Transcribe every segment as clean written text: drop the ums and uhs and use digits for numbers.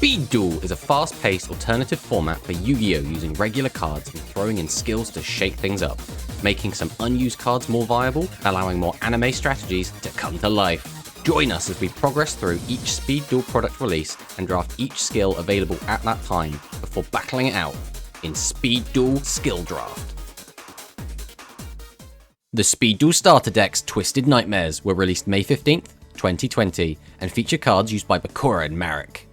Speed Duel is a fast-paced alternative format for Yu-Gi-Oh! Using regular cards and throwing in skills to shake things up, making some unused cards more viable, allowing more anime strategies to come to life. Join us as we progress through each Speed Duel product release and draft each skill available at that time before battling it out in Speed Duel Skill Draft. The Speed Duel starter decks Twisted Nightmares were released May 15th, 2020 and feature cards used by Bakura and Marek.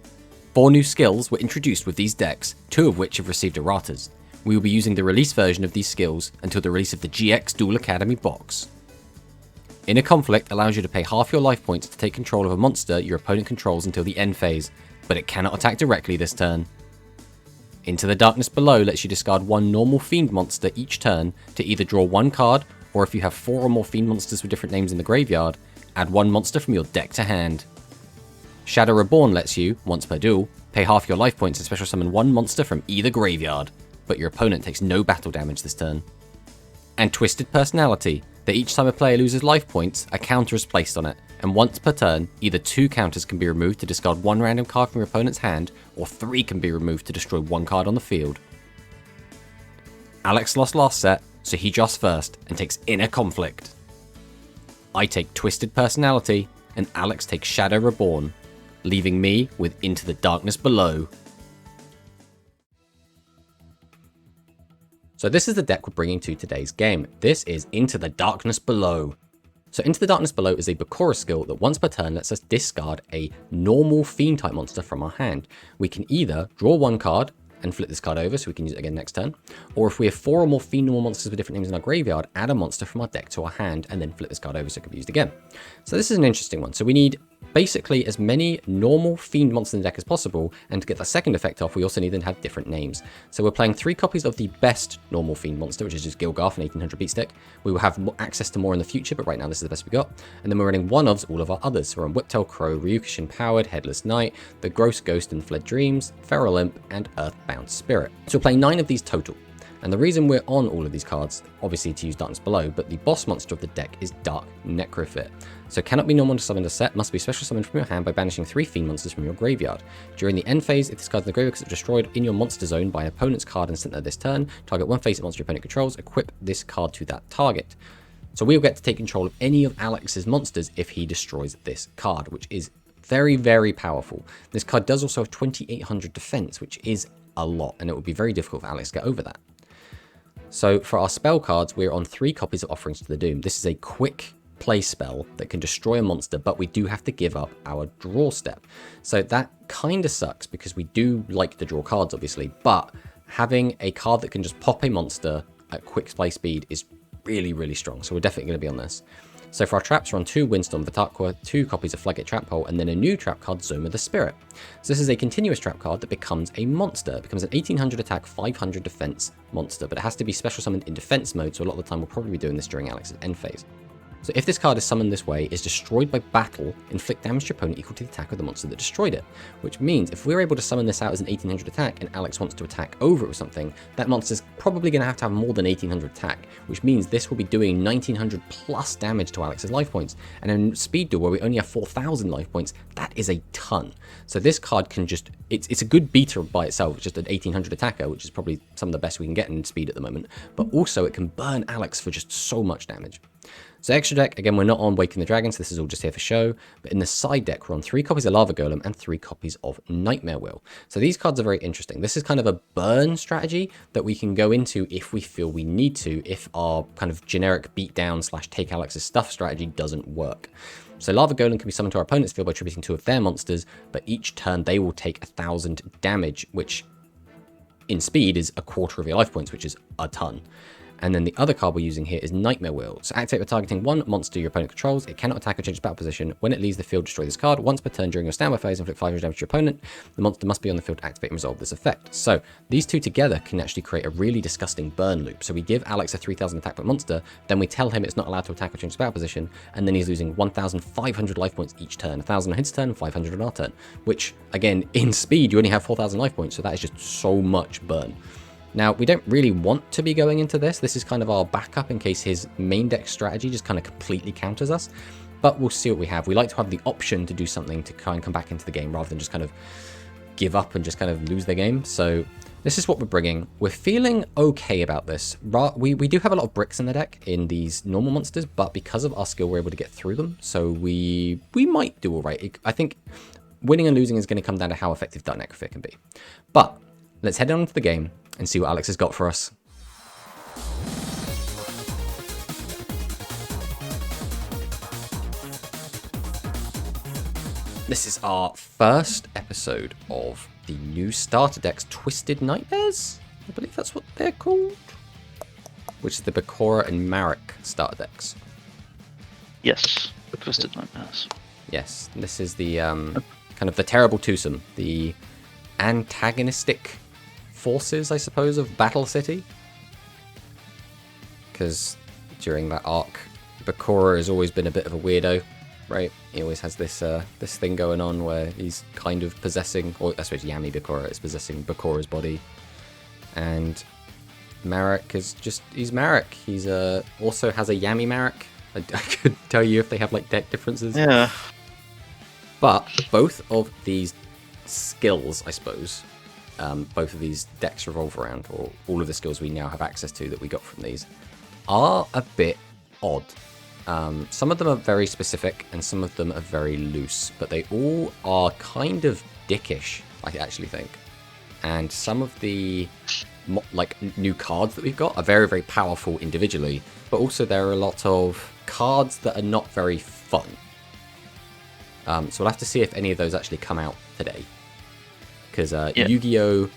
4 new skills were introduced with these decks, 2 of which have received erratas. We will be using the release version of these skills until the release of the GX Duel Academy box. Inner Conflict allows you to pay half your life points to take control of a monster your opponent controls until the end phase, but it cannot attack directly this turn. Into the Darkness Below lets you discard 1 normal Fiend monster each turn to either draw 1 card, or if you have 4 or more Fiend monsters with different names in the graveyard, add 1 monster from your deck to hand. Shadow Reborn lets you, once per duel, pay half your life points and special summon 1 monster from either graveyard, but your opponent takes no battle damage this turn. And Twisted Personality, that each time a player loses life points, a counter is placed on it, and once per turn, either 2 counters can be removed to discard 1 random card from your opponent's hand, or 3 can be removed to destroy 1 card on the field. Alex lost last set, so he drafts first and takes Inner Conflict. I take Twisted Personality, and Alex takes Shadow Reborn, leaving me with Into the Darkness Below. So this is the deck we're bringing to today's game. This is Into the Darkness Below. So Into the Darkness Below is a Bakura skill that once per turn lets us discard a normal Fiend type monster from our hand. We can either draw 1 card and flip this card over so we can use it again next turn, or if we have 4 or more Fiend normal monsters with different names in our graveyard, add a monster from our deck to our hand and then flip this card over so it can be used again. So this is an interesting one. So we need basically as many normal Fiend monsters in the deck as possible, and to get that second effect off we also need them to have different names. So we're playing 3 copies of the best normal Fiend monster, which is just Gilgarth and 1800 beat stick. We will have access to more in the future, but right now this is the best we got. And then we're running one of all of our others. So we're on Whiptail Crow, Ryukushin Powered, Headless Knight, the Gross Ghost and Fled Dreams, Feral Imp, and Earthbound Spirit. So we're playing 9 of these total. And the reason we're on all of these cards, obviously to use Darkness Below, but the boss monster of the deck is Dark Necrofit. So cannot be normal to summon a set, must be special summoned from your hand by banishing 3 Fiend monsters from your graveyard. During the end phase, if this card's in the graveyard because it's destroyed in your monster zone by an opponent's card and sent there this turn, target 1 face monster your opponent controls, equip this card to that target. So we'll get to take control of any of Alex's monsters if he destroys this card, which is very, very powerful. This card does also have 2800 defense, which is a lot, and it would be very difficult for Alex to get over that. So for our spell cards, we're on 3 copies of Offerings to the Doom. This is a quick play spell that can destroy a monster, but we do have to give up our draw step. So that kind of sucks because we do like to draw cards, obviously, but having a card that can just pop a monster at quick play speed is really, really strong. So we're definitely going to be on this. So for our traps, we're on 2 Windstorm Vitakwa, 2 copies of Flagate Trap Hole, and then a new trap card, Zoma the Spirit. So this is a continuous trap card that becomes a monster. It becomes an 1800 attack, 500 defense monster, but it has to be special summoned in defense mode, so a lot of the time we'll probably be doing this during Alex's end phase. So if this card is summoned this way, is destroyed by battle, inflict damage to your opponent equal to the attack of the monster that destroyed it. Which means if we're able to summon this out as an 1800 attack and Alex wants to attack over it with something, that monster's probably going to have more than 1800 attack, which means this will be doing 1900 plus damage to Alex's life points. And in Speed Duel, where we only have 4000 life points, that is a ton. So this card can just, it's a good beater by itself, it's just an 1800 attacker, which is probably some of the best we can get in Speed at the moment. But also it can burn Alex for just so much damage. So extra deck, again, we're not on Waking the Dragon, so this is all just here for show. But in the side deck, we're on 3 copies of Lava Golem and 3 copies of Nightmare Wheel. So these cards are very interesting. This is kind of a burn strategy that we can go into if we feel we need to, if our kind of generic beatdown / take Alex's stuff strategy doesn't work. So Lava Golem can be summoned to our opponent's field by tributing 2 of their monsters, but each turn they will take 1000 damage, which in Speed is a quarter of your life points, which is a ton. And then the other card we're using here is Nightmare Wheel. So activate by targeting 1 monster your opponent controls. It cannot attack or change its battle position. When it leaves the field, destroy this card. Once per turn during your standby phase, inflict 500 damage to your opponent. The monster must be on the field to activate and resolve this effect. So these 2 together can actually create a really disgusting burn loop. So we give Alex a 3000 attack per monster, then we tell him it's not allowed to attack or change its battle position, and then he's losing 1500 life points each turn. 1000 on his turn, 500 on our turn. Which, again, in Speed, you only have 4000 life points, so that is just so much burn. Now, we don't really want to be going into this. This is kind of our backup in case his main deck strategy just kind of completely counters us. But we'll see what we have. We like to have the option to do something to try and come back into the game rather than just kind of give up and just kind of lose their game. So this is what we're bringing. We're feeling okay about this. We do have a lot of bricks in the deck in these normal monsters, but because of our skill, we're able to get through them. So we might do all right. I think winning and losing is going to come down to how effective Dark Necrophit can be. But let's head on to the game and see what Alex has got for us. This is our first episode of the new starter decks, Twisted Nightmares? I believe that's what they're called. Which is the Bakura and Marek starter decks. Yes, Twisted Nightmares. Yes, this is the kind of the terrible twosome, the antagonistic forces, I suppose, of Battle City. Because during that arc, Bakura has always been a bit of a weirdo. Right, he always has this this thing going on where he's kind of possessing, or I suppose Yami Bakura is possessing Bakura's body, and Marek is he's Marek. He's also has a Yami Marek. I could tell you if they have like deck differences. Yeah. But both of these skills, I suppose, both of these decks revolve around, or all of the skills we now have access to that we got from these, are a bit odd. Some of them are very specific and some of them are very loose, but they all are kind of dickish, I actually think. And some of the like new cards that we've got are very, very powerful individually, but also there are a lot of cards that are not very fun. So we'll have to see if any of those actually come out today. Because Yu-Gi-Oh,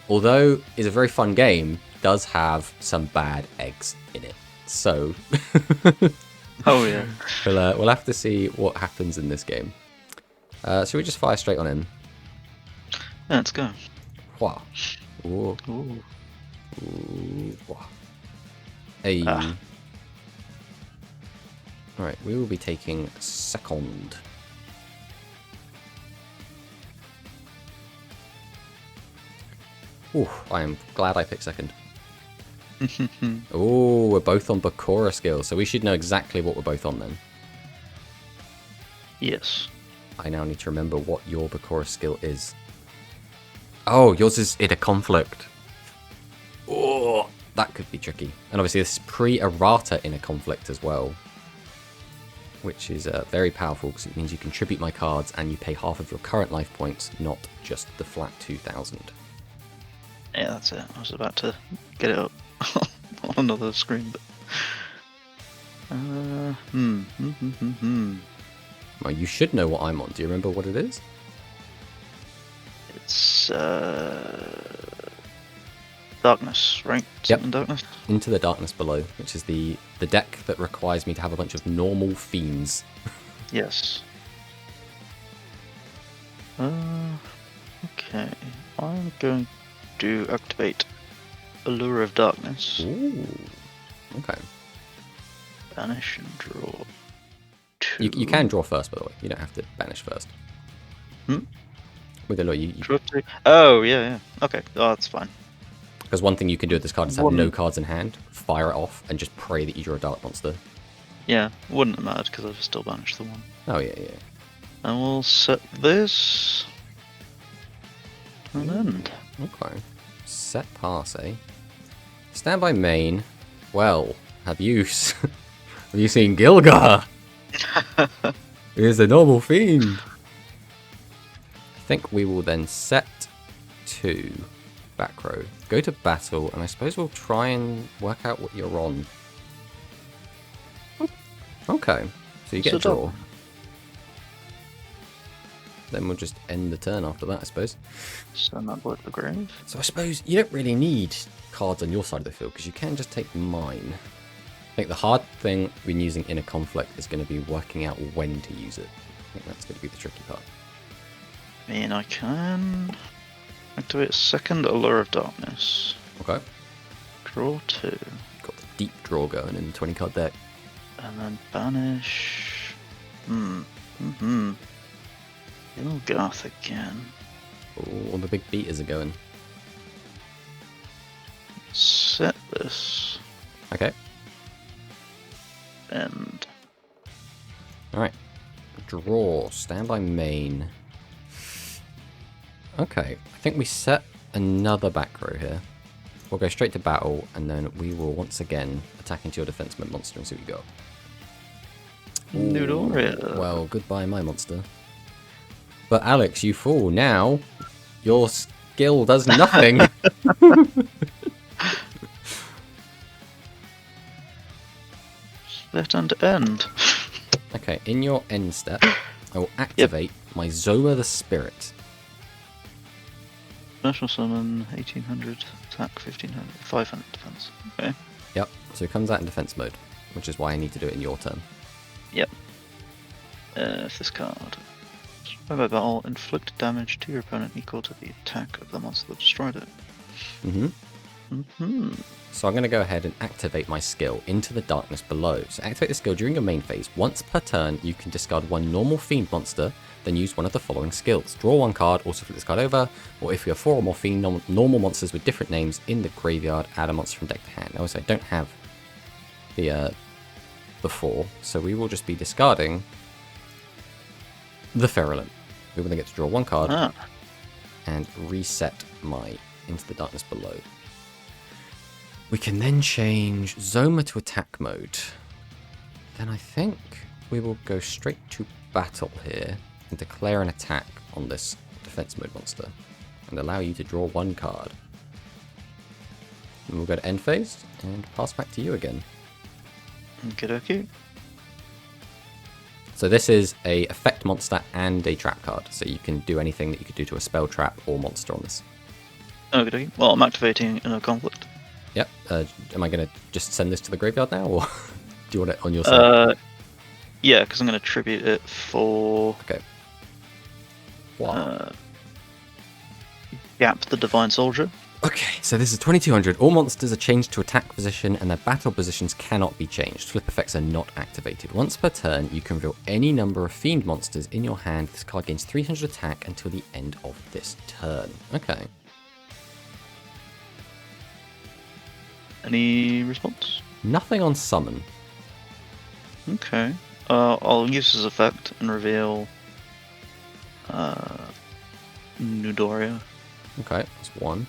although is a very fun game, does have some bad eggs in it. So... Oh yeah. We'll have to see what happens in this game. So we just fire straight on him. Yeah, let's go. Wow. Ooh. Ooh. Ooh. Wow. Hey. Alright, we will be taking second. Ooh, I am glad I picked second. Oh, we're both on Bakura skill, so we should know exactly what we're both on then. Yes. I now need to remember what your Bakura skill is. Oh, yours is in a conflict. Oh, that could be tricky. And obviously this is pre-errata in a conflict as well, which is very powerful because it means you contribute my cards and you pay half of your current life points, not just the flat 2,000. Yeah, that's it. I was about to get it up on another screen, but... Well, you should know what I'm on. Do you remember what it is? It's Darkness, right? Yep. Something Darkness? Into the Darkness Below, which is the deck that requires me to have a bunch of normal fiends. Yes. Okay. I'm going to activate Allure of Darkness. Ooh. Okay. Banish and draw. You can draw first, by the way. You don't have to banish first. With Allure, you... Draw 2. Oh, yeah. Okay. Oh, that's fine. Because one thing you can do with this card is have no cards in hand, fire it off, and just pray that you draw a dark monster. Yeah, wouldn't have mattered because I've still banished the one. Oh, yeah. And we'll set this. And end. Okay. Set pass, eh? Standby main. Well, have you have you seen Gilgar? He's a normal fiend. I think we will then set to back row, go to battle, and I suppose we'll try and work out what you're on. Okay, so you get a draw. Then we'll just end the turn after that, I suppose. Send that boy to the grave. So I suppose you don't really need cards on your side of the field, because you can just take mine. I think the hard thing when using Inner Conflict is going to be working out when to use it. I think that's going to be the tricky part. I mean, I can activate second Allure of Darkness. Okay. Draw 2. Got the deep draw going in the 20 card deck. And then banish. Ilgarth again. Oh, all the big beaters are going. Set this. Okay. End. Alright. Draw. Standby main. Okay, I think we set another back row here. We'll go straight to battle, and then we will once again attack into your defense mode monster and see what you got. Noodoria. Well, goodbye, my monster. But Alex, you fool. Now, your skill does nothing. Set and end. Okay, in your end step, I will activate my Zoma the Spirit. Special summon, 1800, attack 1500, 500 defense. Okay. Yep, so it comes out in defense mode, which is why I need to do it in your turn. Yep. If this card. By battle, inflict damage to your opponent equal to the attack of the monster that destroyed it. So I'm going to go ahead and activate my skill Into the Darkness Below. So activate the skill during your main phase. Once per turn, you can discard one normal fiend monster, then use one of the following skills. Draw one card, also flip this card over, or if you have 4 or more fiend normal monsters with different names in the graveyard, add a monster from deck to hand. Also, I don't have the 4, so we will just be discarding the Ferulent. We will then get to draw one card and reset my Into the Darkness Below. We can then change Zoma to attack mode. Then I think we will go straight to battle here and declare an attack on this defense mode monster and allow you to draw one card. And we'll go to end phase and pass back to you again. Okey-dokey. So this is a effect monster and a trap card, so you can do anything that you could do to a spell, trap, or monster on this. Okey-dokey. Well, I'm activating in a conflict. Yep. Am I going to just send this to the graveyard now, or do you want it on your side? Yeah, because I'm going to tribute it for... Okay. Wow. Gap the Divine Soldier. Okay, so this is 2200. All monsters are changed to attack position and their battle positions cannot be changed. Flip effects are not activated. Once per turn, you can reveal any number of fiend monsters in your hand. This card gains 300 attack until the end of this turn. Okay. Any response? Nothing on summon. Okay. I'll use this effect and reveal Noodoria. Okay, that's 1.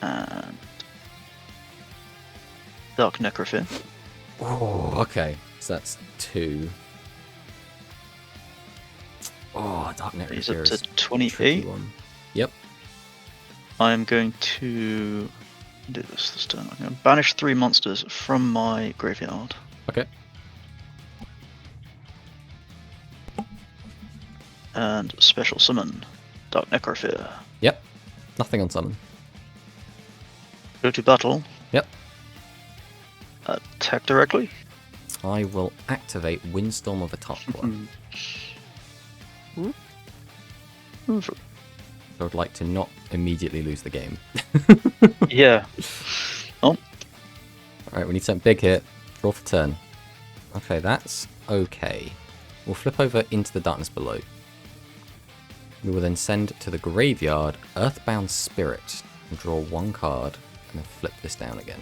And Dark Necrophyr. Oh, okay. So that's 2. Oh, Dark He's up Necrophyr to is 28. Yep. I'm going to do this turn. I'm going to banish 3 monsters from my graveyard. Okay. And special summon Dark Necrophyr. Yep. Nothing on summon. Go to battle. Yep. Attack directly. I will activate Windstorm of Atarkwa. I would like to not immediately lose the game. Yeah. Oh. Alright, we need something big here. Draw for turn. Okay, that's okay. We'll flip over Into the Darkness Below. We will then send to the graveyard Earthbound Spirit and draw one card and then flip this down again.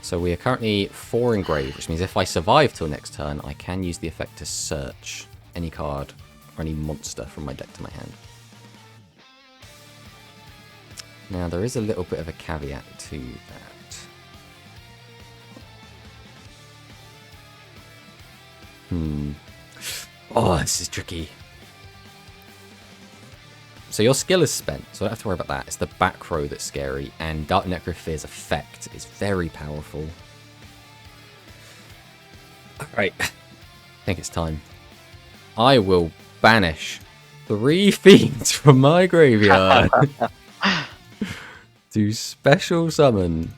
So we are currently 4 engraved, which means if I survive till next turn, I can use the effect to search any card or any monster from my deck to my hand. Now there is a little bit of a caveat to that. Oh, this is tricky. So your skill is spent, so I don't have to worry about that. It's the back row that's scary, and Dark Necrophyr's effect is very powerful. Alright, I think it's time. I will banish 3 fiends from my graveyard to special summon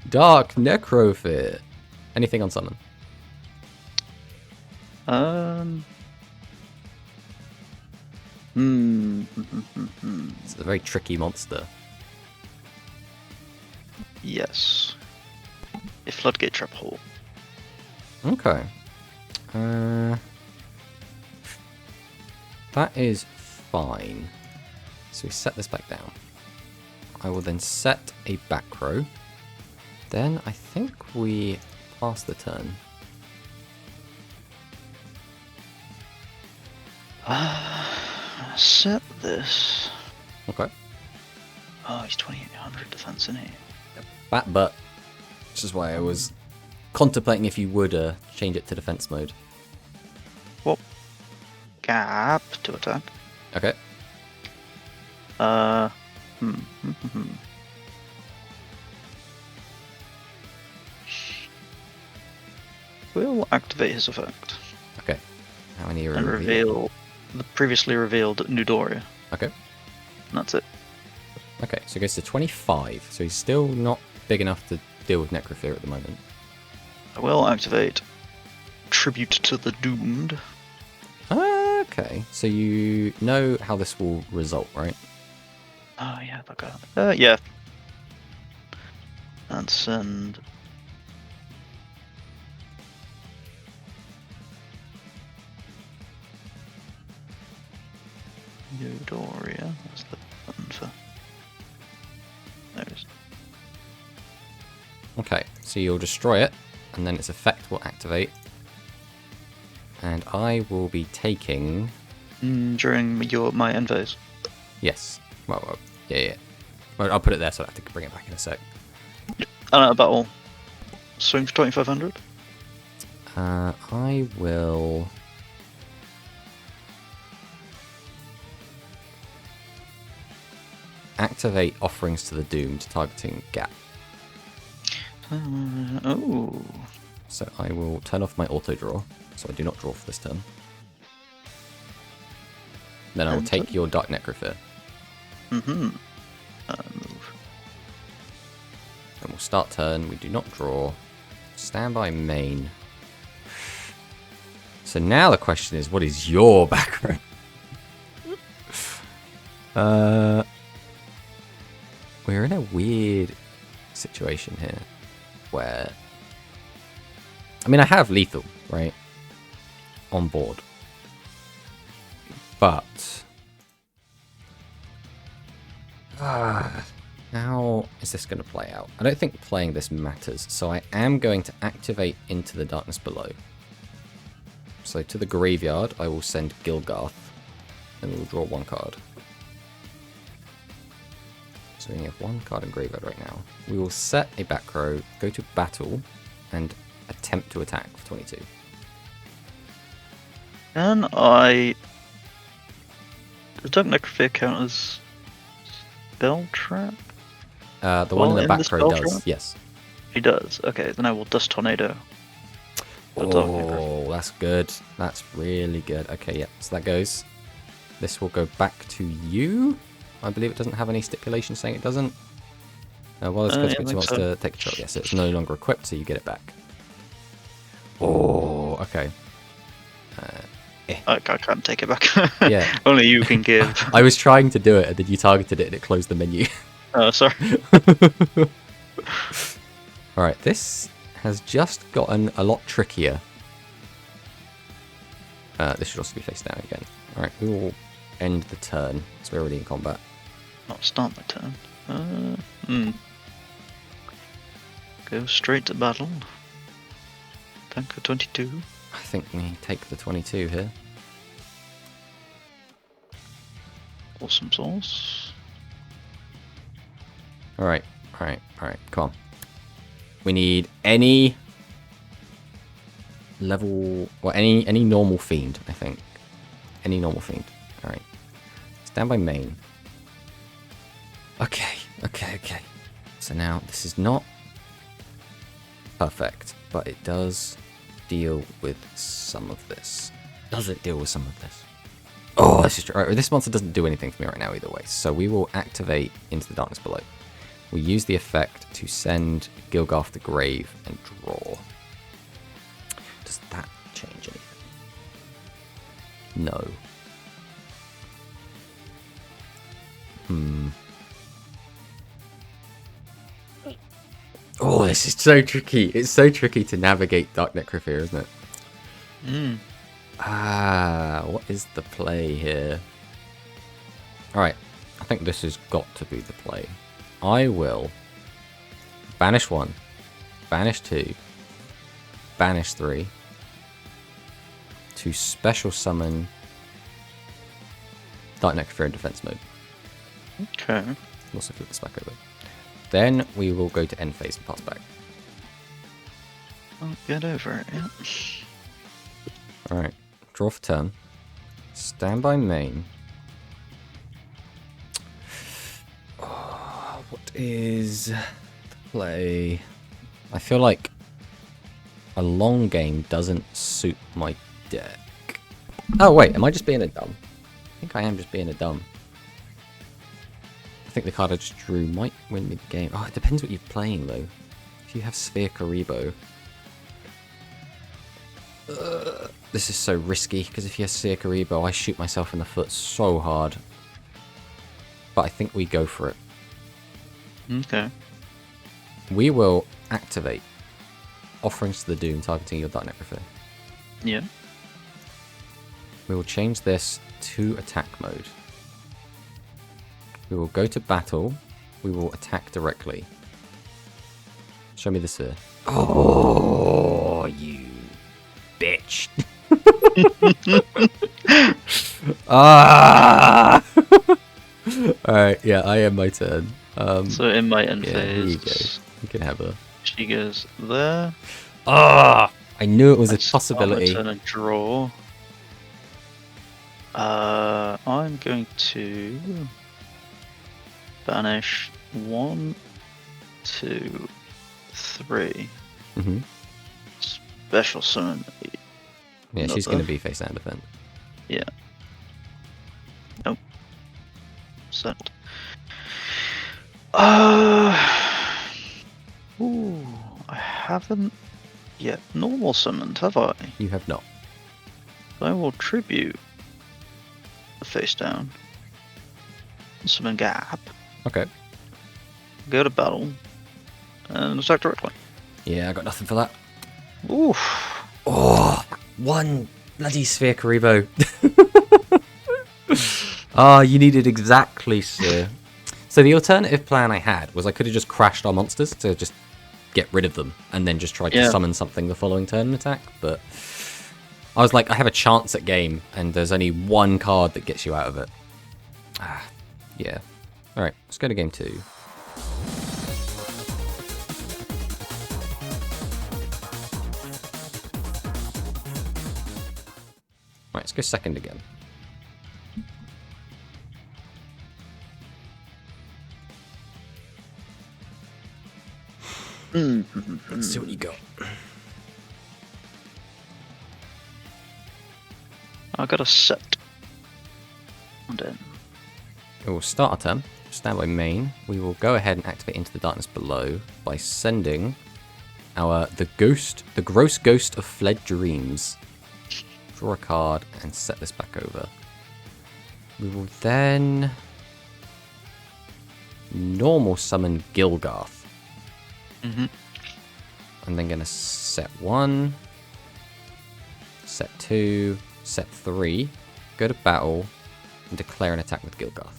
Dark Necrophyr. Anything on summon? It's a very tricky monster. Yes. A Floodgate Trap Hole. Okay. That is fine. So we set this back down. I will then set a back row. Then I think we pass the turn. Set this. Okay. Oh, he's 2800 defense, isn't he? Bat butt. Which is why I was contemplating if you would change it to defense mode. Whoop. Gap to attack. Okay. We'll activate his effect. Okay. How many are And reveal the previously revealed Nudoria. Okay. And that's it. Okay, so it goes to 25. So he's still not big enough to deal with Necrofear at the moment. I will activate Tribute to the Doomed. Okay, so you know how this will result, right? Oh, yeah, okay. Yeah. And send... Nudoria. What's the button for? There it is. Okay, so you'll destroy it, and then its effect will activate. And I will be taking... During my end phase. Yes. Well, yeah. Well, I'll put it there so I have to bring it back in a sec. Battle. Swing for 2500. I will... activate Offerings to the Doomed, targeting Gap. Oh. So I will turn off my auto draw, so I do not draw for this turn. Then I will take your Dark Necrofear. Move. Then we'll start turn, we do not draw. Standby main. So now the question is, what is your background? We're in a weird situation here, where... I mean, I have lethal, right? On board. But... how is this going to play out? I don't think playing this matters, so I am going to activate Into the Darkness Below. So to the graveyard, I will send Gilgarth, and we'll draw one card. So we only have one card in graveyard right now. We will set a back row, go to battle, and attempt to attack for 22. Can I... Does Dark Necrofear count as Spell Trap? The one in the back row does, trap? yes. He does. Okay, then I will Dust Tornado. Oh, that's good. That's really good. Okay, yeah, so that goes. This will go back to you. I believe it doesn't have any stipulation saying it doesn't. Well, this wants to take control. Yes, it's no longer equipped, so you get it back. Oh, okay. I can't take it back. Yeah. Only you can give. I was trying to do it, and then you targeted it, and it closed the menu. Oh, sorry. Alright, this has just gotten a lot trickier. This should also be face down again. Alright, we will end the turn, so we're already in combat. Not start my turn. Go straight to battle. Tank for 22. I think we take the 22 here. Awesome sauce. Alright, come on. We need any level, well, any normal fiend, I think. Any normal fiend. Alright. Stand by main. Okay. So now, this is not perfect, but it does deal with some of this. Does it deal with some of this? Oh, this is true. Right, this monster doesn't do anything for me right now either way, so we will activate Into the Darkness Below. We use the effect to send Gilgarth the Grave and draw. Does that change anything? No. Oh, this is so tricky. It's so tricky to navigate Dark Necrofear, isn't it? What is the play here? Alright, I think this has got to be the play. I will banish 1, banish 2, banish 3, to special summon Dark Necrosphere in defense mode. Okay. Also flip this back over. Then we will go to end phase and pass back. I'll get over it, yeah. Alright, draw for turn. Stand by main. Oh, what is the play? I feel like a long game doesn't suit my deck. Oh wait, am I just being a dumb? I think I am just being a dumb. I think the card I just drew might win me the game. Oh, it depends what you're playing though. If you have Sphere Karibo. This is so risky, because if you have Sphere Karibo, I shoot myself in the foot so hard. But I think we go for it. Okay. We will activate Offerings to the Doom, targeting your Dark Necrosphere. Yeah. We will change this to attack mode. We will go to battle. We will attack directly. Show me the sphere. Oh, you bitch. Ah! Alright, yeah, I end my turn. So in my end yeah, here you go. phase, You can have her. she goes there. Ah! I knew it was a Start my possibility. turn and draw. I'm going to banish 1, 2, 3. Mm-hmm. Special summon. Yeah, she's Another. going to be face and defend. Yeah. Nope. Set. Ooh, I haven't yet normal summoned, have I? You have not. I will tribute the face down. Summon Gap. Okay. Go to battle. And attack directly. Yeah, I got nothing for that. Oof. Oh, one bloody Sphere Karibo. Ah, you needed exactly so. So the alternative plan I had was I could have just crashed our monsters to just get rid of them and then just tried to summon something the following turn and attack, but I was like, I have a chance at game and there's only one card that gets you out of it. Ah, yeah. Alright, let's go to game 2. Right, let's go second again. Let's see what you got. I got a set. And then We will start our turn. Stand by main. We will go ahead and activate Into the Darkness Below by sending the gross ghost of fled dreams. Draw a card and set this back over. We will then normal summon Gilgarth. Mm-hmm. I'm then gonna set 1, set 2, set 3, go to battle, and declare an attack with Gilgarth.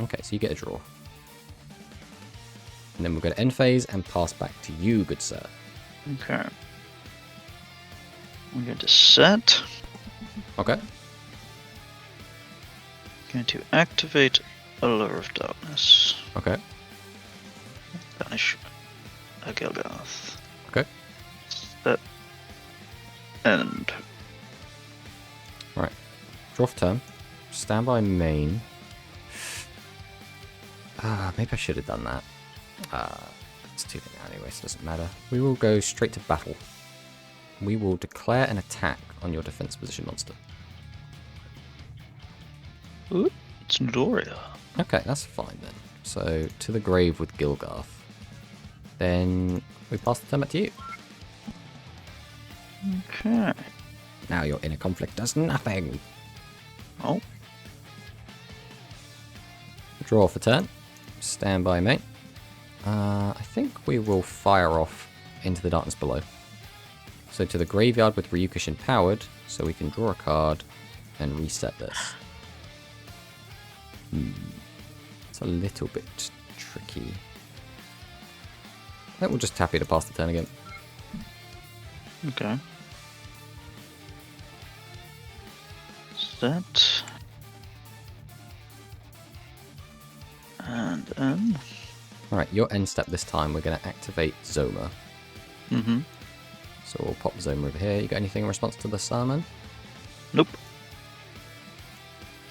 Okay, so you get a draw. And then we'll go to end phase and pass back to you, good sir. Okay. I'm going to set. Okay. Going to activate Allure of Darkness. Okay. Banish a Gilgarth. Okay. Set. End. Right. Draw for turn. Stand by main. Maybe I should have done that. It's too late now anyway, so it doesn't matter. We will go straight to battle. We will declare an attack on your defense position monster. Ooh, it's Nidoria. Okay, that's fine then. So, to the grave with Gilgarth. Then we pass the turn back to you. Okay. Now your inner conflict does nothing. Oh. Draw for turn. Stand by, mate. I think we will fire off Into the Darkness Below. So to the graveyard with Ryukish empowered, so we can draw a card and reset this. It's a little bit tricky. I think we'll just tap you to pass the turn again. Okay. Set. Then. Alright, your end step this time, we're going to activate Zoma. Mm-hmm. So we'll pop Zoma over here. You got anything in response to the summon? Nope.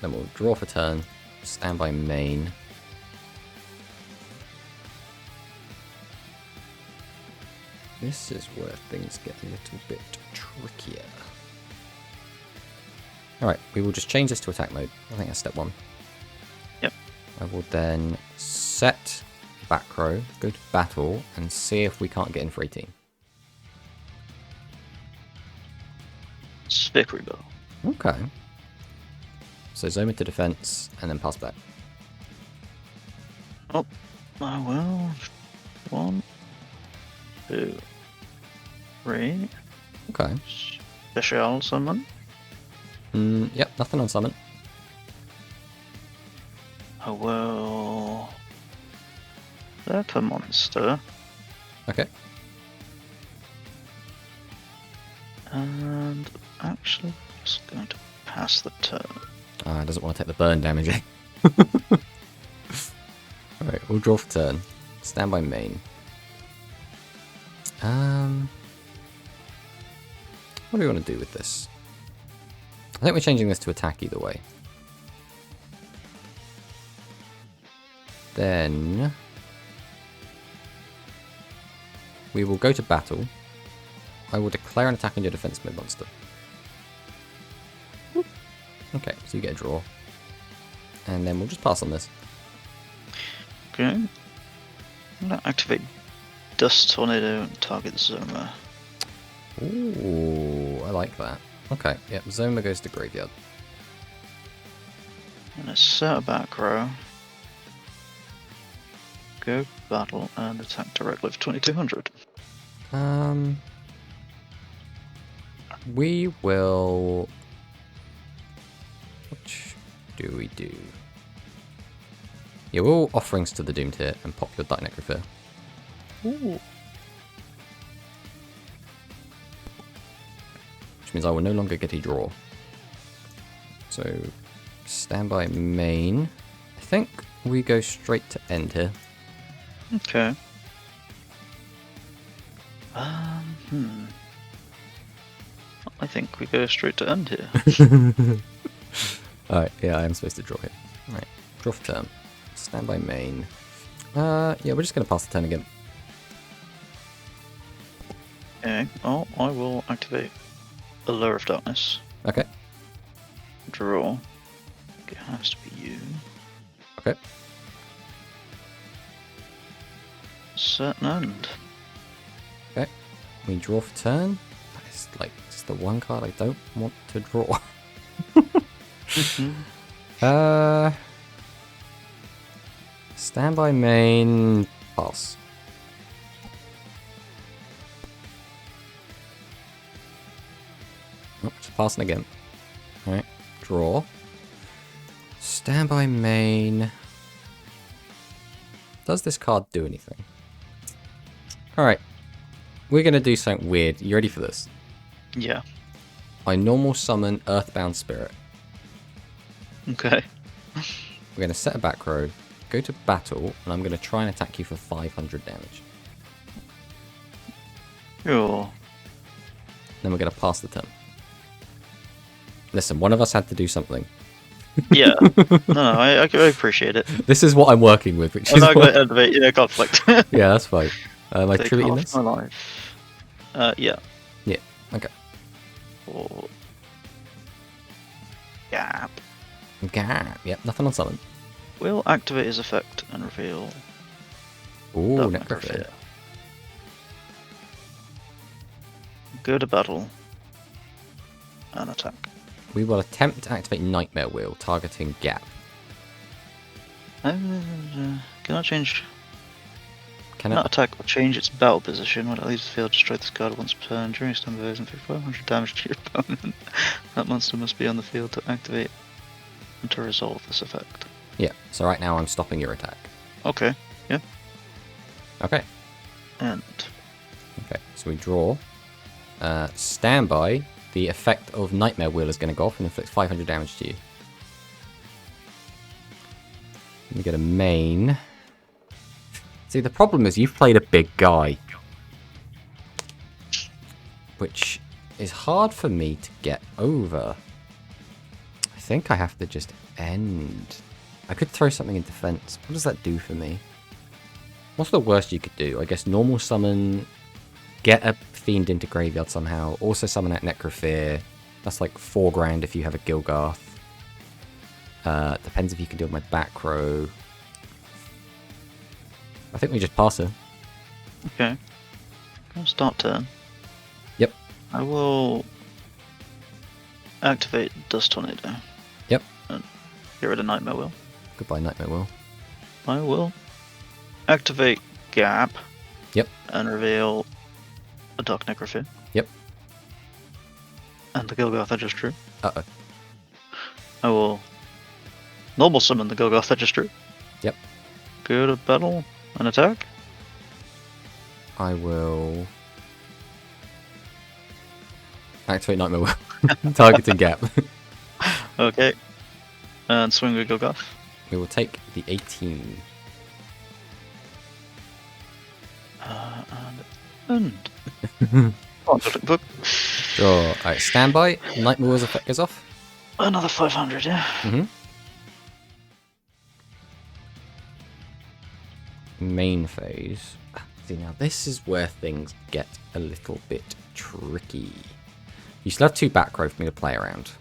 Then we'll draw for turn, standby main. This is where things get a little bit trickier. Alright, we will just change this to attack mode. I think that's step 1. Yep. I will then set back row, go to battle, and see if we can't get in for 18. Victory Bow. Okay. So Zoma to defense, and then pass back. Oh, I will. 1, 2, 3. Okay. Special summon. Yep, nothing on summon. I will. Set a monster. Okay. And actually, just going to pass the turn. Ah, it doesn't want to take the burn damage. Alright, we'll draw for turn. Standby main. What do we want to do with this? I think we're changing this to attack either way. Then we will go to battle. I will declare an attack on your defense mid monster. Okay, so you get a draw. And then we'll just pass on this. Okay. I'm going to activate Dust Tornado and target Zoma. Ooh, I like that. Okay, yep, Zoma goes to graveyard. I'm going to set a back row. Go battle and attack directly for 2200. We will... Which do we do? Yeah, we'll Offerings to the Doomed here and pop your Dark Necrophil. Ooh. Which means I will no longer get a draw. So, standby main. I think we go straight to end here. Okay. I think we go straight to end here. Alright, yeah, I am supposed to draw here. Alright, draw for turn. Standby main. Yeah, we're just going to pass the turn again. Okay. Oh, I will activate Allure of Darkness. Okay. Draw. It has to be you. Okay. Set and end. Okay. We draw for turn. That is like just the one card I don't want to draw. Standby main. Pass. Oh, just passing again. Alright. Draw. Standby main. Does this card do anything? Alright. We're going to do something weird. You ready for this? Yeah. I normal summon Earthbound Spirit. Okay. We're going to set a back row, go to battle, and I'm going to try and attack you for 500 damage. Sure. Then we're going to pass the turn. Listen, one of us had to do something. Yeah. No, I appreciate it. This is what I'm working with, which I'm is not why... going to elevate, conflict. Yeah, that's fine. Am I Take tributing half this? my life. Yeah. Yeah, okay. Or... Gap. Gap. Yep, nothing on summon. Will activate his effect and reveal... Ooh, Dark Necrophil. Necrophil. Go to battle. And attack. We will attempt to activate Nightmare Wheel, targeting Gap. Can I change... Can Not it? attack or change its battle position. When it leaves the field, destroy this card once per turn. During its turn, and 500 damage to your opponent. That monster must be on the field to activate and to resolve this effect. Yeah, so right now I'm stopping your attack. Okay, yeah. Okay. And Okay, so we draw. Standby. The effect of Nightmare Wheel is going to go off and inflict 500 damage to you. We get a main. See, the problem is you've played a big guy, which is hard for me to get over. I think I have to just end. I could throw something in defense. What does that do for me? What's the worst you could do? I guess normal summon, get a fiend into graveyard somehow, also summon out Necrofear. That's like 4 grand if you have a Gilgarth. Depends if you can deal with my back row. I think we just pass her. Okay. I'll start turn. Yep. I will activate Dust Tornado. Yep. And get rid of Nightmare Will. Goodbye, Nightmare Will. I will activate Gap. Yep. And reveal a Dark Necrofear. Yep. And the Gilgarth I just drew. Uh-oh. I will normal summon the Gilgarth I just drew. Yep. Go to battle and attack. I will activate Nightmare Will. Targeting Gap. Okay. And swing with Gilgarth. We will take the 18. And end. Dueling Book. Draw. Alright, standby. Nightmare Will's effect goes off. Another 500, yeah. Main phase. See, now this is where things get a little bit tricky. You still have 2 back row for me to play around.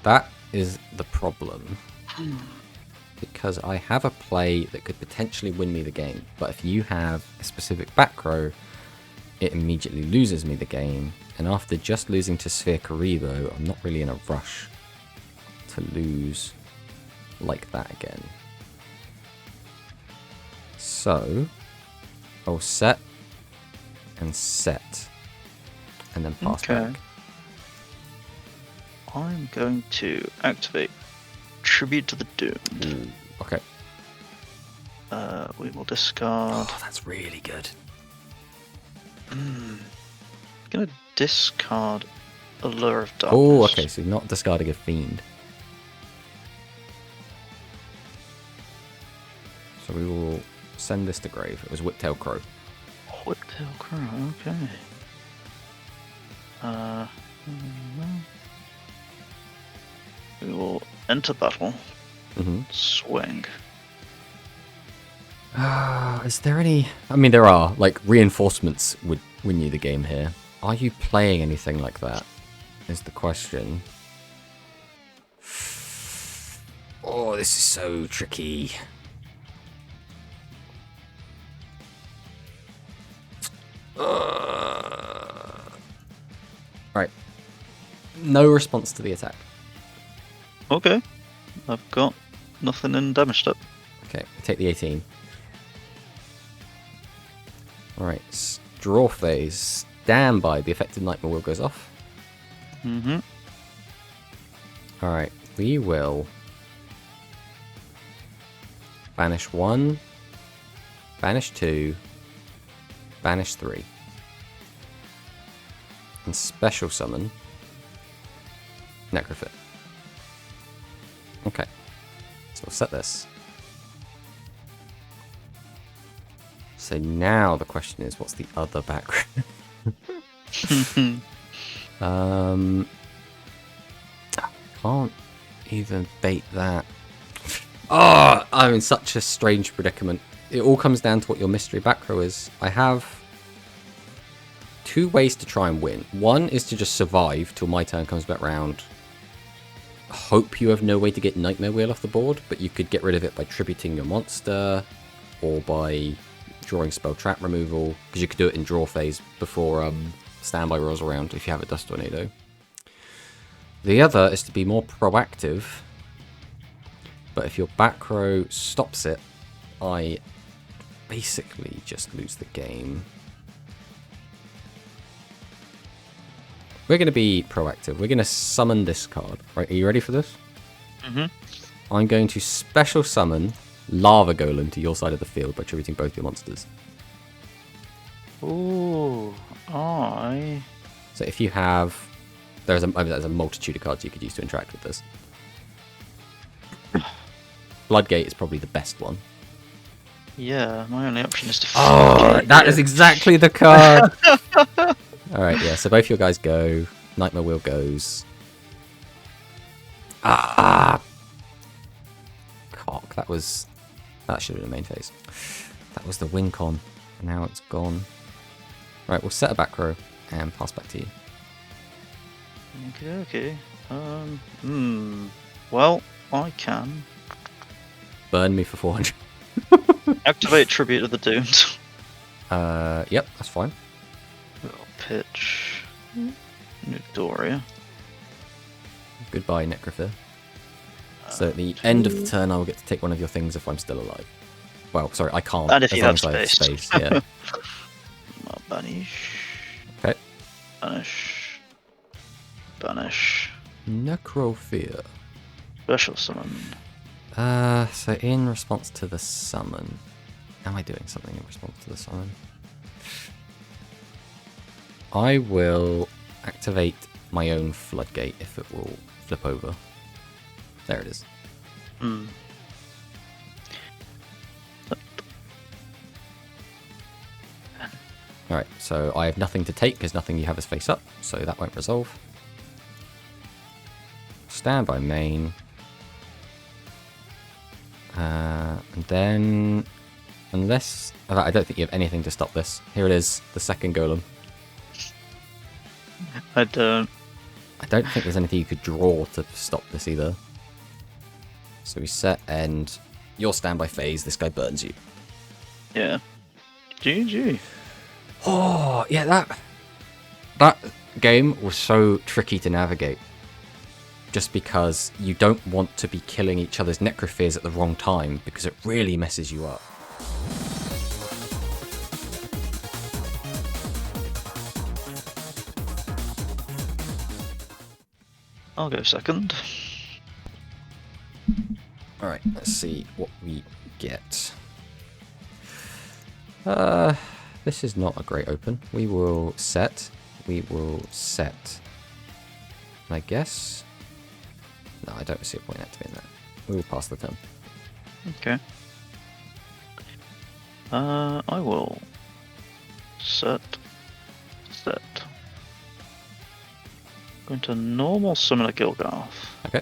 That is the problem. Because I have a play that could potentially win me the game, but if you have a specific back row, it immediately loses me the game, and after just losing to Sphere Karibo, I'm not really in a rush to lose like that again. So, I'll set, and then pass back. I'm going to activate Tribute to the Doomed. Ooh, okay. We will discard. Oh, that's really good. Gonna discard Allure of Darkness. Oh, okay, so you're not discarding a fiend. So we will send this to grave. It was Whiptail Crow. Whiptail Crow, okay. We will enter battle. Swing. Is there any... I mean, there are. Like, reinforcements would win you the game here. Are you playing anything like that? Is the question. Oh, this is so tricky. Right. No response to the attack. Okay. I've got nothing in damage step. Okay, take the 18. Alright, draw phase. Standby. The effective Nightmare Will goes off. Alright, we will banish 1, banish 2, banish 3. And special summon Necrofit. Okay, so we'll set this. So now the question is, what's the other background? Can't even bait that. Oh, I'm in such a strange predicament. It all comes down to what your mystery back row is. I have 2 ways to try and win. One is to just survive till my turn comes back round. Hope you have no way to get Nightmare Wheel off the board, but you could get rid of it by tributing your monster or by drawing spell trap removal, because you could do it in draw phase before standby rolls around if you have a Dust Tornado. The other is to be more proactive, but if your back row stops it, I basically just lose the game. We're going to be proactive. We're going to summon this card. Right, are you ready for this? I'm going to special summon Lava Golem to your side of the field by tributing both your monsters. Ooh, So if you have... there's a multitude of cards you could use to interact with this. Bloodgate is probably the best one. Yeah, my only option is to. Oh, that is exactly the card. Alright, yeah, so both your guys go. Nightmare Wheel goes. Ah! Cock, that should have been the main phase. That was the win con. Now it's gone. Right, we'll set a back row and pass back to you. Okay. Well, I can Burn me for 400. activate Tribute of the Doomed. Yep, that's fine. Little pitch. New Doria. Goodbye, Necrophil. So at the end of the turn, I will get to take one of your things if I'm still alive. Well, sorry, I can't. And if as you long have as I have space. space. Yeah. Banish. Okay. Banish. Banish. Necrophil. Special summon. So in response to the summon, am I doing something in response to the summon? I will activate my own floodgate if it will flip over. There it is. Alright, so I have nothing to take because nothing you have is face up, so that won't resolve. Stand by main. And then, unless... I don't think you have anything to stop this. Here it is, the second golem. I don't think there's anything you could draw to stop this either. So we set end. Your standby phase, this guy burns you. Yeah. GG. Oh, yeah, that game was so tricky to navigate. Just because you don't want to be killing each other's necrophiles at the wrong time, because it really messes you up. I'll go second. Alright, let's see what we get. This is not a great open. We will set. I guess... No, I don't see a point activating that. We will pass the turn. Okay. I will set. Going to normal summon a Gilgarth. Okay.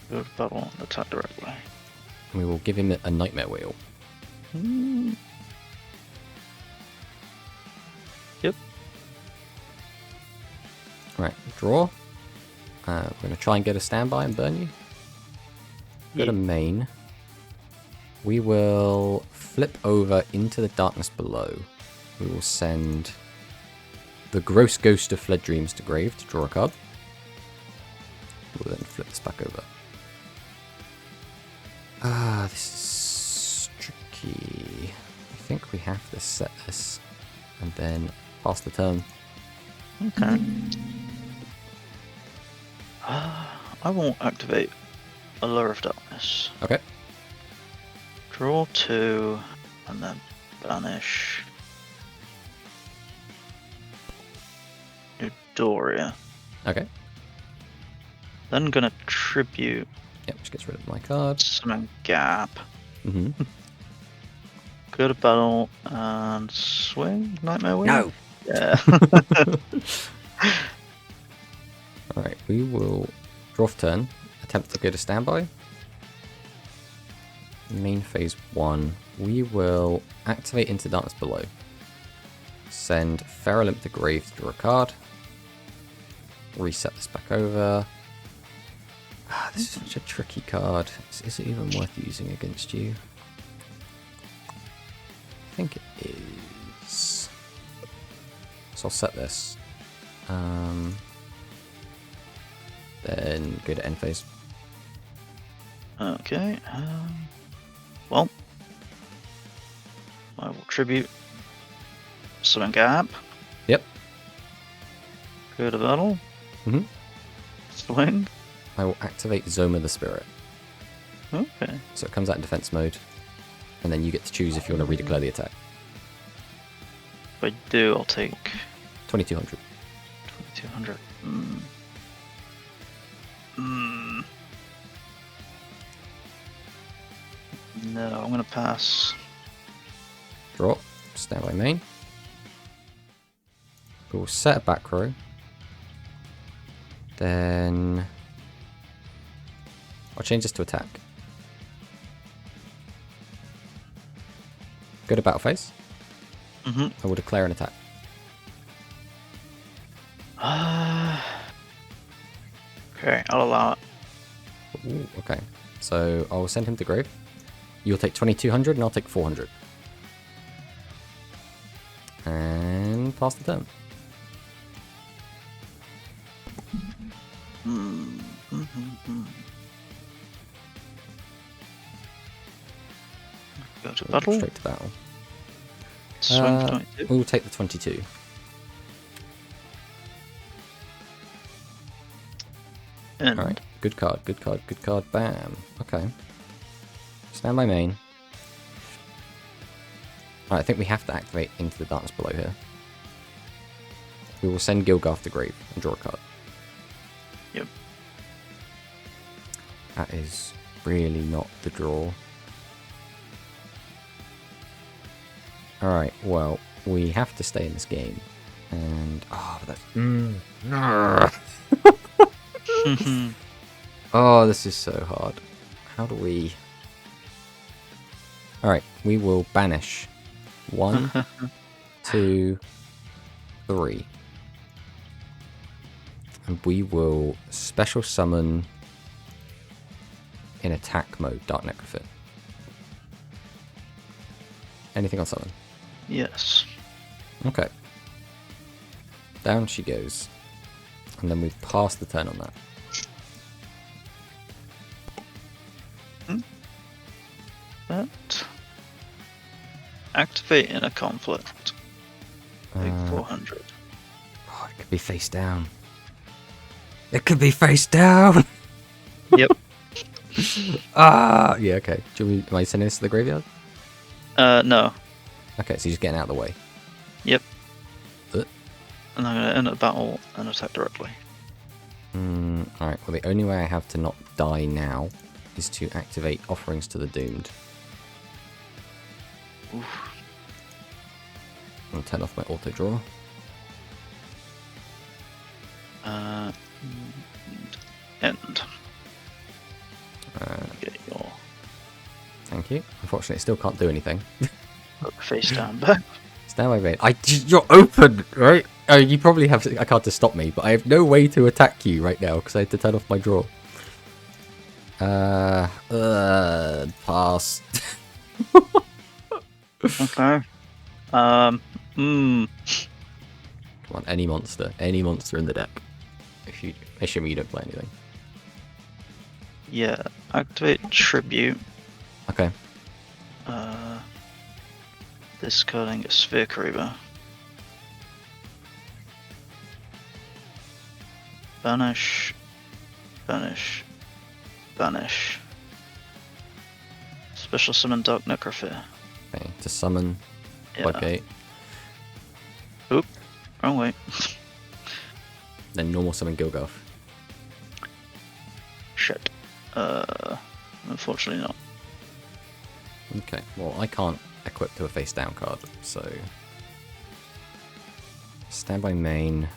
Go to battle and attack directly. We will give him a Nightmare Wheel. Yep. Right, draw. We're going to try and get a standby and burn you. Go to main. We will flip over into the darkness below. We will send the Gross Ghost of Fled Dreams to grave to draw a card. We'll then flip this back over. This is tricky. I think we have to set this and then pass the turn. Okay. I won't activate Allure of Darkness. Okay. Draw 2 and then banish. Doria. Okay. Then gonna tribute. Yep, which gets rid of my card. Summon Gap. Mm-hmm. Go to battle and swing. Nightmare Wheel? No! Yeah. Alright, we will draw for turn. Attempt to go to standby. Main phase 1. We will activate Into Darkness Below. Send Ferrolimp to grave to draw a card. Reset this back over. This is such a tricky card. Is it even worth using against you? I think it is. So I'll set this. Then go to end phase. Okay. Well, I will tribute. Summon Gap. Yep. Go to battle. Mm-hmm. Swing. I will activate Zoma the Spirit. Okay. So it comes out in defense mode. And then you get to choose if you want to redeclare the attack. If I do, I'll take 2200. 2200. No, I'm gonna pass. Draw. Stand by main. We'll set a back row. Then I'll change this to attack. Go to battle phase. Mm-hmm. I will declare an attack. Okay, I'll allow it. Ooh, okay. So I'll send him to grave. You'll take 2200 and I'll take 400. And pass the turn. Go to battle. Straight to battle. Swing for 22. We'll take the 22. And Alright, good card, good card, good card. Bam. Okay. Stand by main. Alright, I think we have to activate Into the Darkness Below here. We will send Gilgarth to grave and draw a card. Yep. That is really not the draw. Alright, well, we have to stay in this game. And... oh, but that's... Oh, this is so hard. How do we... Alright, we will banish. 1, 2, 3. And we will special summon in attack mode Dark Necrophyt. Anything on summon? yes. Okay. Down she goes. And then we pass the turn on that. That. Activate in a conflict. Big 400. Oh, it could be face down. It could be face down! Yep. Ah! Yeah, okay. Am I sending this to the graveyard? No. Okay, so you're just getting out of the way. Yep. Uh. And I'm gonna enter battle and attack directly. Alright, well the only way I have to not die now is to activate Offerings to the Doomed. Oof. I'll turn off my auto draw. End. Uh, Get your Thank you. Unfortunately, I still can't do anything. face down back. Stand by main. You're open, right? Oh, you probably have a card to stop me, but I have no way to attack you right now because I had to turn off my draw. Pass. Okay. Hmm. Come on, any monster in the deck. If you, assuming you don't play anything. Yeah. Activate tribute. Okay. Discarding a Sphere Creeper. Banish. Banish. Banish. Special summon Dark Necrophyt. Okay. To summon. Yeah. Floodgate. Oop. Wrong way. Then normal summon Gilgarth. Shit. Unfortunately not. Okay. Well, I can't equip to a face down card, so stand by main.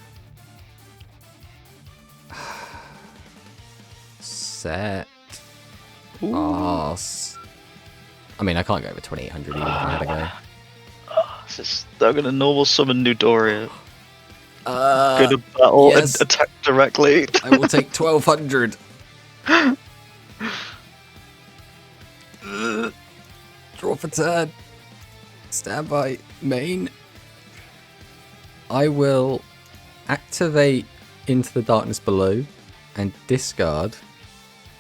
Set. Pass. I mean, I can't go over 2800 even if I had to go. This is, they're gonna normal summon Newdoria. Uh, Go to battle yes. and attack directly. I will take 1200. Draw for turn. Stand by main. I will activate Into the Darkness Below and discard.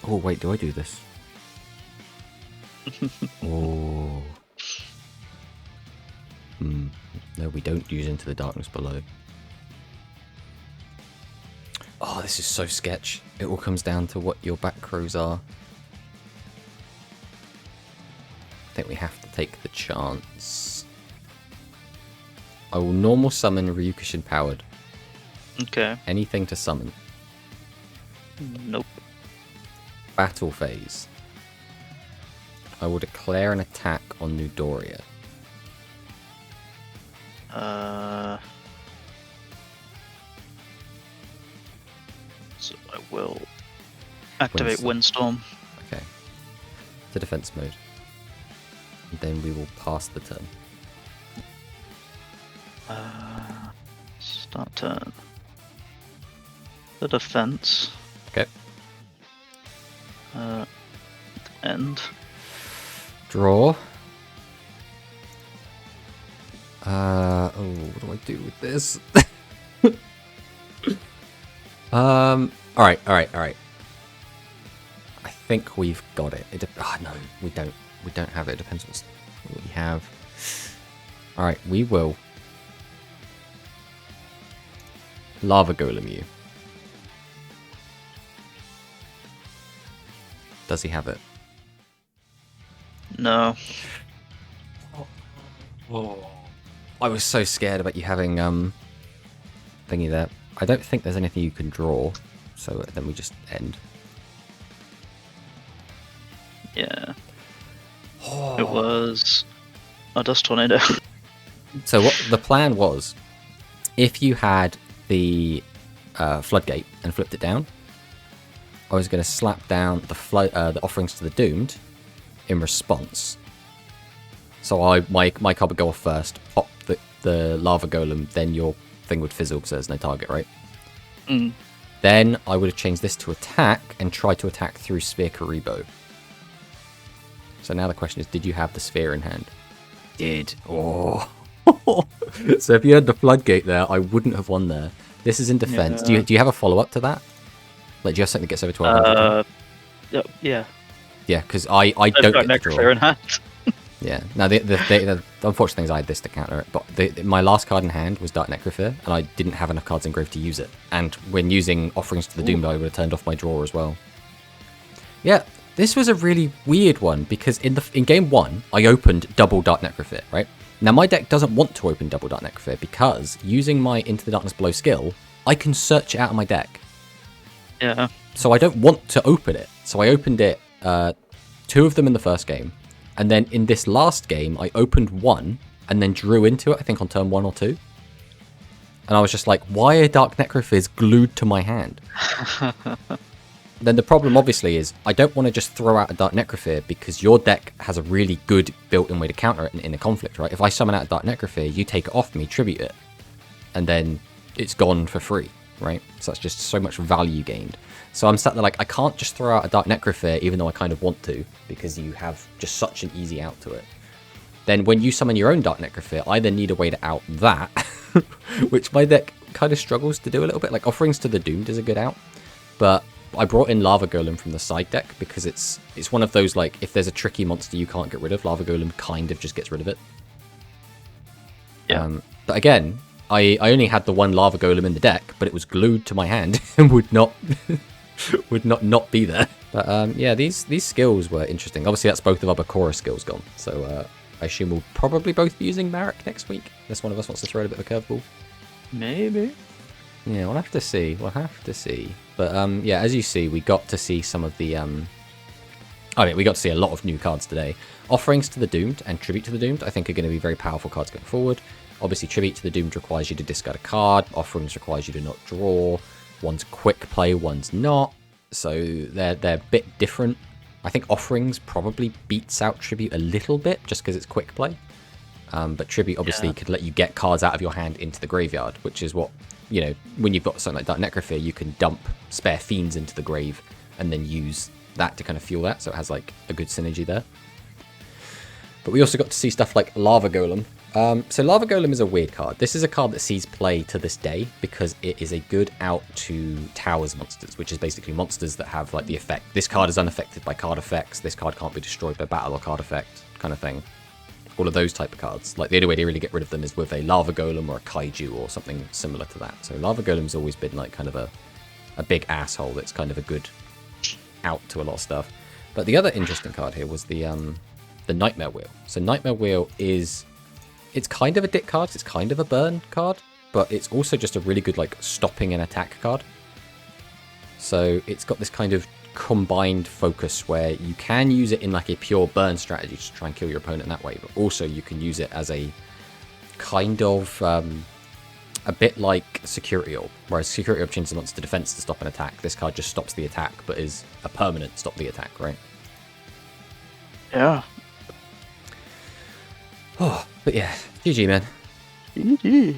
Oh wait, do I do this? Oh. No, we don't use Into the Darkness Below. Oh, this is so sketch. It all comes down to what your back rows are. I think we have to take the chance. I will normal summon Ryukushin Powered. Okay. Anything to summon. Nope. Battle phase. I will declare an attack on Newdoria. So I will activate Windstorm. Okay. To defense mode. And then we will pass the turn. Start turn. The defense. Okay. End. Draw. Oh, what do I do with this? Alright. I think we've got it. No, we don't. We don't have it. It depends what we have. Alright, we will. Lava Golem you. Does he have it? No. Oh. I was so scared about you having thingy there. I don't think there's anything you can draw, so then we just end. Yeah. Oh. It was a dust tornado. So what the plan was, if you had the floodgate and flipped it down, I was going to slap down the offerings to the doomed in response. So my card would go off first, pop the lava golem, then your thing would fizzle because there's no target, right? Mm. Then I would have changed this to attack and tried to attack through Sphere Karibo. So now the question is, did you have the sphere in hand? Did. Oh. So if you had the floodgate there, I wouldn't have won there. This is in defense. Yeah. Do you have a follow-up to that? Like, do you have something that gets over 1200? Yeah. Yeah, because I don't got get to draw. Necrosphere in hand. Yeah. Now, the unfortunate thing is I had this to counter it, but my last card in hand was Dark Necrosphere, and I didn't have enough cards engraved to use it. And when using Offerings to the Doomed, I would have turned off my draw as well. Yeah, this was a really weird one, because in game 1, I opened double Dark Necrosphere, right? Now, my deck doesn't want to open double Dark Necrosphere, because using my Into the Darkness Below skill, I can search it out of my deck. Yeah. So I don't want to open it. So I opened it, 2 of them in the first game. And then in this last game, I opened 1 and then drew into it, I think on turn 1 or 2. And I was just like, why are Dark Necrophirs glued to my hand? Then the problem obviously is, I don't want to just throw out a Dark Necrophir because your deck has a really good built-in way to counter it in a conflict, right? If I summon out a Dark Necrophir, you take it off me, tribute it, and then it's gone for free, right? So that's just so much value gained. So I'm sat there like, I can't just throw out a Dark Necrophir even though I kind of want to, because you have just such an easy out to it. Then when you summon your own Dark Necrophir, I then need a way to out that, which my deck kind of struggles to do a little bit. Like Offerings to the Doomed is a good out, but I brought in Lava Golem from the side deck because it's one of those, like, if there's a tricky monster you can't get rid of, Lava Golem kind of just gets rid of it. Yeah. But again, I only had the one Lava Golem in the deck, but it was glued to my hand and would not be there. But yeah, these skills were interesting. Obviously, that's both of our Bakura skills gone. So I assume we'll probably both be using Marek next week, unless one of us wants to throw a bit of a curveball. Maybe. Yeah, we'll have to see. We'll have to see. But yeah, as you see, we got to see some of the... we got to see a lot of new cards today. Offerings to the Doomed and Tribute to the Doomed, I think, are going to be very powerful cards going forward. Obviously, Tribute to the Doomed requires you to discard a card. Offerings requires you to not draw. One's quick play, one's not. So they're a bit different. I think Offerings probably beats out Tribute a little bit, just because it's quick play. But Tribute obviously could let you get cards out of your hand into the graveyard, which is what, you know, when you've got something like Dark Necrophir, you can dump spare fiends into the grave and then use that to kind of fuel that, so it has like a good synergy there. But we also got to see stuff like Lava Golem. So Lava Golem is a weird card. This is a card that sees play to this day because it is a good out to Towers monsters, which is basically monsters that have like the effect. This card is unaffected by card effects. This card can't be destroyed by battle or card effect kind of thing. All of those type of cards. Like the only way to really get rid of them is with a Lava Golem or a Kaiju or something similar to that. So Lava Golem's always been like kind of a big asshole that's kind of a good out to a lot of stuff. But the other interesting card here was the Nightmare Wheel. So Nightmare Wheel is... It's kind of a dick card, it's kind of a burn card, but it's also just a really good like stopping an attack card. So it's got this kind of combined focus where you can use it in like a pure burn strategy to try and kill your opponent that way, but also you can use it as a kind of a bit like Security Orb, whereas Security Orb changes the monster defense to stop an attack. This card just stops the attack, but is a permanent stop the attack, right? Yeah. Oh, but yeah, GG, man. GG.